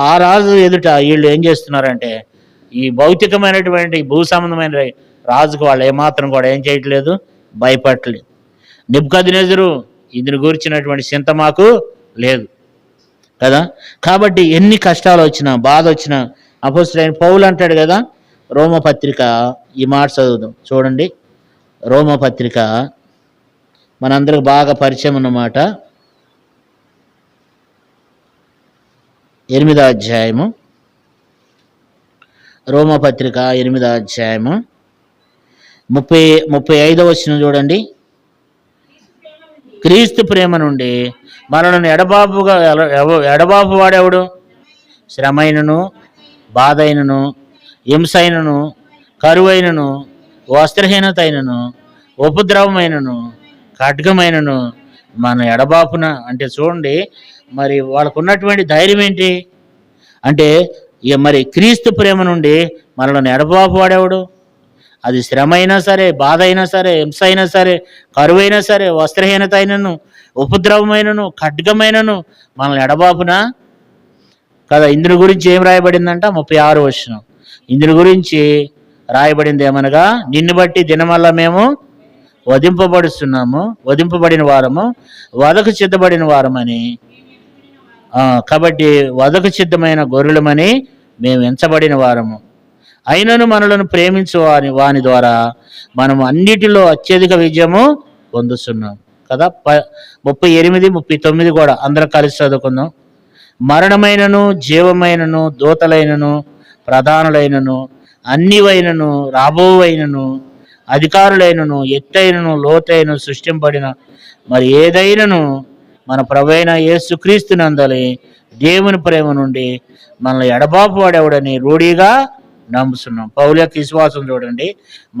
ఆ రాజు ఎదుట వీళ్ళు ఏం చేస్తున్నారంటే, ఈ భౌతికమైనటువంటి భూ సంబంధమైన రాజుకు వాళ్ళు ఏమాత్రం కూడా ఏం చేయట్లేదు, భయపడలేదు. నెబుకద్నెజరు ఇందుని గురించినటువంటి చింత మాకు లేదు కదా. కాబట్టి ఎన్ని కష్టాలు వచ్చినా, బాధ వచ్చినా, అపోస్తలుడైన పౌలు అంటాడు కదా, రోమపత్రిక ఈ మాట చదువుదాం చూడండి. రోమపత్రిక మనందరికి బాగా పరిచయం ఉన్నమాట. 8వ అధ్యాయము, రోమపత్రిక 8వ అధ్యాయము 35వ వచనం చూడండి. క్రీస్తు ప్రేమ నుండి మనలను ఎడబాపు వాడెవడు? శ్రమైనను, బాధైనను, హింసైనను, కరువైనను, వస్త్రహీనతైనను, ఉపద్రవమైనను, ఖడ్గమైనను మన ఎడబాపున. అంటే చూడండి, మరి వాళ్ళకు ఉన్నటువంటి ధైర్యం ఏంటి అంటే, మరి క్రీస్తు ప్రేమ నుండి మనల్ని ఎడబాపు వాడేవాడు. అది శ్రమ అయినా సరే, బాధ అయినా సరే, హింస అయినా సరే, కరువైనా సరే, వస్త్రహీనత అయినను, ఉపద్రవమైనను, ఖడ్గమైనను మనల్ని ఎడబాపున కదా. ఇందుని గురించి ఏం రాయబడిందంట? 36వ వచనం. ఇందుని గురించి రాయబడింది ఏమనగా, నిన్ను బట్టి దినమల్లా మేము వధింపబడిన వారము, వధకు సిద్ధపడిన వారమని. కాబట్టి వధకు సిద్ధమైన గొర్రెలమని మేము ఎంచబడిన వారము. అయినను మనలను ప్రేమించు వాని ద్వారా మనము అన్నిటిలో అత్యధిక విజయము పొందుతున్నాం కదా. 38, 39 కూడా అందరం కలిసి చదువుకుందాం. మరణమైనను, జీవమైనను, దూతలైనను, ప్రధానులైనను, అన్నివైనను, రాబోవైనను, అధికారులైనను, ఎత్తైనను, లోతైన సృష్టింపబడిన మరి ఏదైనను మన ప్రభువైన యేసుక్రీస్తు నందలి దేవుని ప్రేమ నుండి మనల్ని ఎడబాపు వాడేవాడని రూఢిగా నమ్ముతున్నాం. పౌలు యొక్క విశ్వాసం చూడండి.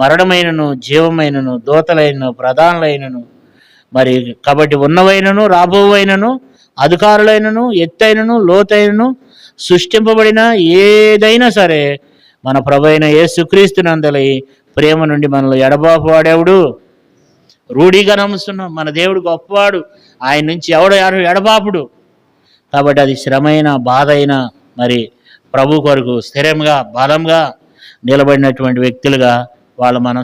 మరణమైనను, జీవమైనను, దూతలైనను, ప్రధానులైనను, మరి కాబట్టి ఉన్నవైనను, రాబోవైనను, అధికారులైనను, ఎత్తైనను, లోతైనను, సృష్టింపబడిన ఏదైనా సరే మన ప్రభువైన యేసుక్రీస్తు నందలి ప్రేమ నుండి మనల్ని ఎడబాపు వాడేవాడు రూఢిగా నమ్ముతున్నాం. మన దేవుడు గొప్పవాడు. ఆయన నుంచి ఎవడు ఎడబాపుడు. కాబట్టి అది శ్రమైన, బాధ అయినా మరి ప్రభు కొరకు స్థిరంగా, బలంగా నిలబడినటువంటి వ్యక్తులుగా వాళ్ళని మనం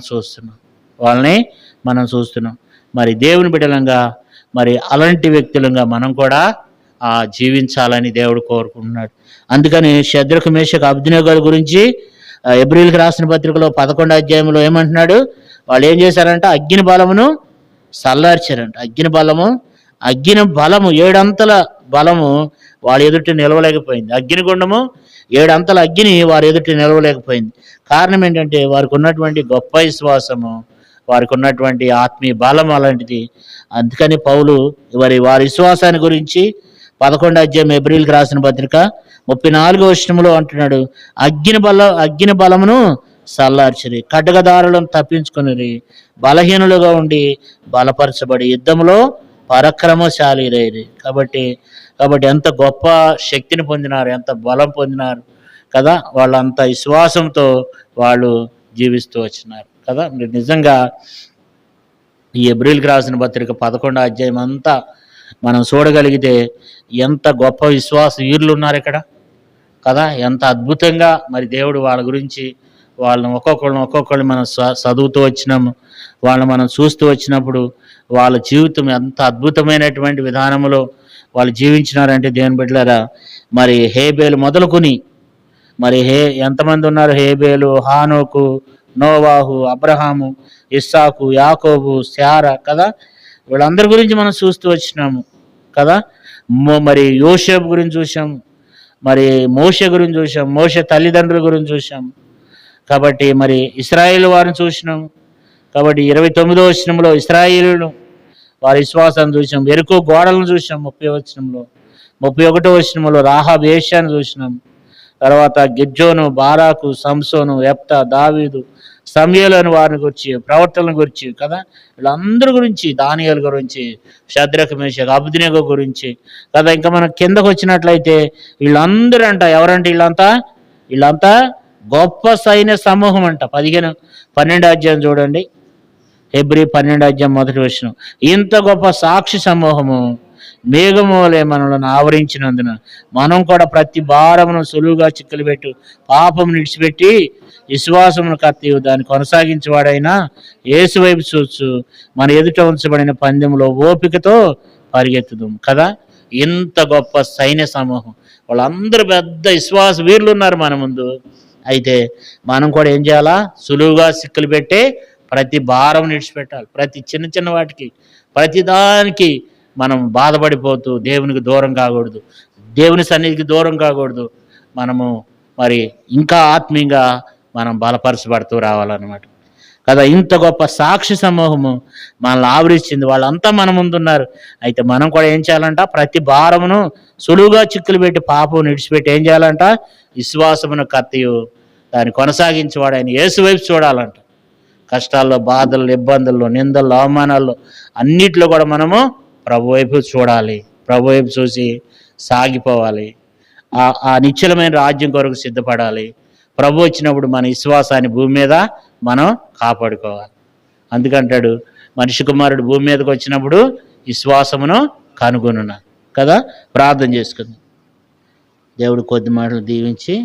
చూస్తున్నాం. మరి దేవుని బిడ్డలంగా మరి అలాంటి వ్యక్తులంగా మనం కూడా జీవించాలని దేవుడు కోరుకుంటున్నాడు. అందుకని శద్రకు, మేషకు, అబేద్నెగోల గురించి హెబ్రీయులకు రాసిన పత్రికలో 11వ అధ్యాయంలో ఏమంటున్నాడు? వాళ్ళు ఏం చేశారంట? అగ్ని బలమును చల్లార్చారంట. అగ్ని బలము 7 అంతల బలము వాళ్ళ ఎదుటి నిలవలేకపోయింది. అగ్నిగుండము 7 అంతల అగ్ని వారి ఎదుటి నిలవలేకపోయింది. కారణం ఏంటంటే వారికి ఉన్నటువంటి గొప్ప విశ్వాసము, వారికి ఉన్నటువంటి ఆత్మీయ బలం అలాంటిది. అందుకని పౌలు వారి విశ్వాసాన్ని గురించి 11వ అధ్యాయం హెబ్రీయులకు రాసిన పత్రిక 34వ వచనంలో అంటున్నాడు, అగ్ని బలమును చల్లార్చిరి, ఖడ్గదారులను తప్పించుకుని, బలహీనులుగా ఉండి బలపరచబడి యుద్ధంలో పరాక్రమశాలిరైరి. కాబట్టి ఎంత గొప్ప శక్తిని పొందినారు, ఎంత బలం పొందినారు కదా. వాళ్ళంత విశ్వాసంతో వాళ్ళు జీవిస్తూ వచ్చినారు కదా. మీరు నిజంగా ఈ హెబ్రీయులకు రాసిన పత్రిక 11వ అధ్యాయం అంతా మనం చూడగలిగితే ఎంత గొప్ప విశ్వాస వీరులు ఉన్నారు ఇక్కడ కదా. ఎంత అద్భుతంగా మరి దేవుడు వాళ్ళ గురించి వాళ్ళని ఒక్కొక్కళ్ళు మనం చదువుతూ వచ్చినాము, వాళ్ళని మనం చూస్తూ వచ్చినప్పుడు వాళ్ళ జీవితం ఎంత అద్భుతమైనటువంటి విధానంలో వాళ్ళు జీవించినారంటే దేవుని బిడ్డలారా, మరి హేబేలు మొదలుకొని మరి ఎంతమంది ఉన్నారు? హేబేలు, హానోకు, నోవాహు, అబ్రహాము, ఇస్సాకు, యాకోబు, శారా కదా. వీళ్ళందరి గురించి మనం చూస్తూ వచ్చినాము కదా. మరి యోసేపు గురించి చూసాము, మరి మోషే గురించి చూసాం, మోషే తల్లిదండ్రుల గురించి చూసాం. కాబట్టి మరి ఇశ్రాయేలు వారిని చూసినాము. కాబట్టి 29వ వచనంలో ఇశ్రాయేలును వారి విశ్వాసాన్ని చూసాం. ఎరుకో గోడలను చూసాం 30వ వచనంలో. 31వ వచనంలో రాహాబు వేశ్యాన్ని చూసినాం. తర్వాత గిర్జోను, బారాకు, సంసోను, యెఫ్తా, దావీదు, సమూయేలు అని వారిని గురించి, ప్రవర్తనల గురించి కదా, వీళ్ళందరి గురించి, దానియేలు గురించి, షద్రకు, మేషకు, అబేద్నెగో గురించి కదా. ఇంకా మనం కిందకు వచ్చినట్లయితే వీళ్ళందరూ అంట, ఎవరంటే వీళ్ళంతా గొప్ప సైన్య సమూహం అంట. 12 అధ్యాయం చూడండి, హెబ్రీ 12 అధ్యాయం 1వ వచనం. ఇంత గొప్ప సాక్షి సమూహము మేఘము వలె మనలను ఆవరించినందున మనం కూడా ప్రతి భారమును సులువుగా చిక్కులు పెట్టు పాపము నిడిచిపెట్టి విశ్వాసమును కత్తియు దాన్ని కొనసాగించేవాడైనా యేసు వైపు చూచు మన ఎదుట ఉంచబడిన పందెంలో ఓపికతో పరిగెత్తుదాం కదా. ఇంత గొప్ప సైన్య సమూహం, వాళ్ళందరూ పెద్ద విశ్వాస వీరులు ఉన్నారు మన ముందు. అయితే మనం కూడా ఏం చేయాలా? సులువుగా చిక్కులు పెట్టే ప్రతి భారం నిడిచిపెట్టాలి. ప్రతి చిన్న చిన్న వాటికి, ప్రతి దానికి మనం బాధపడిపోతూ దేవునికి దూరం కాకూడదు, దేవుని సన్నిధికి దూరం కాకూడదు. మనము మరి ఇంకా ఆత్మీయంగా మనం బలపరచబడుతూ రావాలన్నమాట కదా. ఇంత గొప్ప సాక్షి సమూహము మనల్ని ఆవరించింది, వాళ్ళంతా మన ముందున్నారు. అయితే మనం కూడా ఏం చేయాలంట? ప్రతి భారమును సులువుగా చిక్కులు పెట్టి పాపం నిడిచిపెట్టి ఏం చేయాలంట? విశ్వాసమును కత్తియు దాన్ని కొనసాగించేవాడు ఆయన యేసు వైపు చూడాలంట. కష్టాల్లో, బాధల్లో, ఇబ్బందుల్లో, నిందల్లో, అవమానాల్లో అన్నిట్లో కూడా మనము ప్రభు వైపు చూడాలి. ప్రభు వైపు చూసి సాగిపోవాలి. ఆ నిశ్చలమైన రాజ్యం కొరకు సిద్ధపడాలి. ప్రభు వచ్చినప్పుడు మన విశ్వాసాన్ని భూమి మీద మనం కాపాడుకోవాలి. అందుకంటాడు, మనిషి కుమారుడు భూమి మీదకి వచ్చినప్పుడు విశ్వాసమును కనుగొనున్నాను కదా. ప్రార్థన చేసుకుందాం. దేవుడు కొద్ది మాటలు దీవించి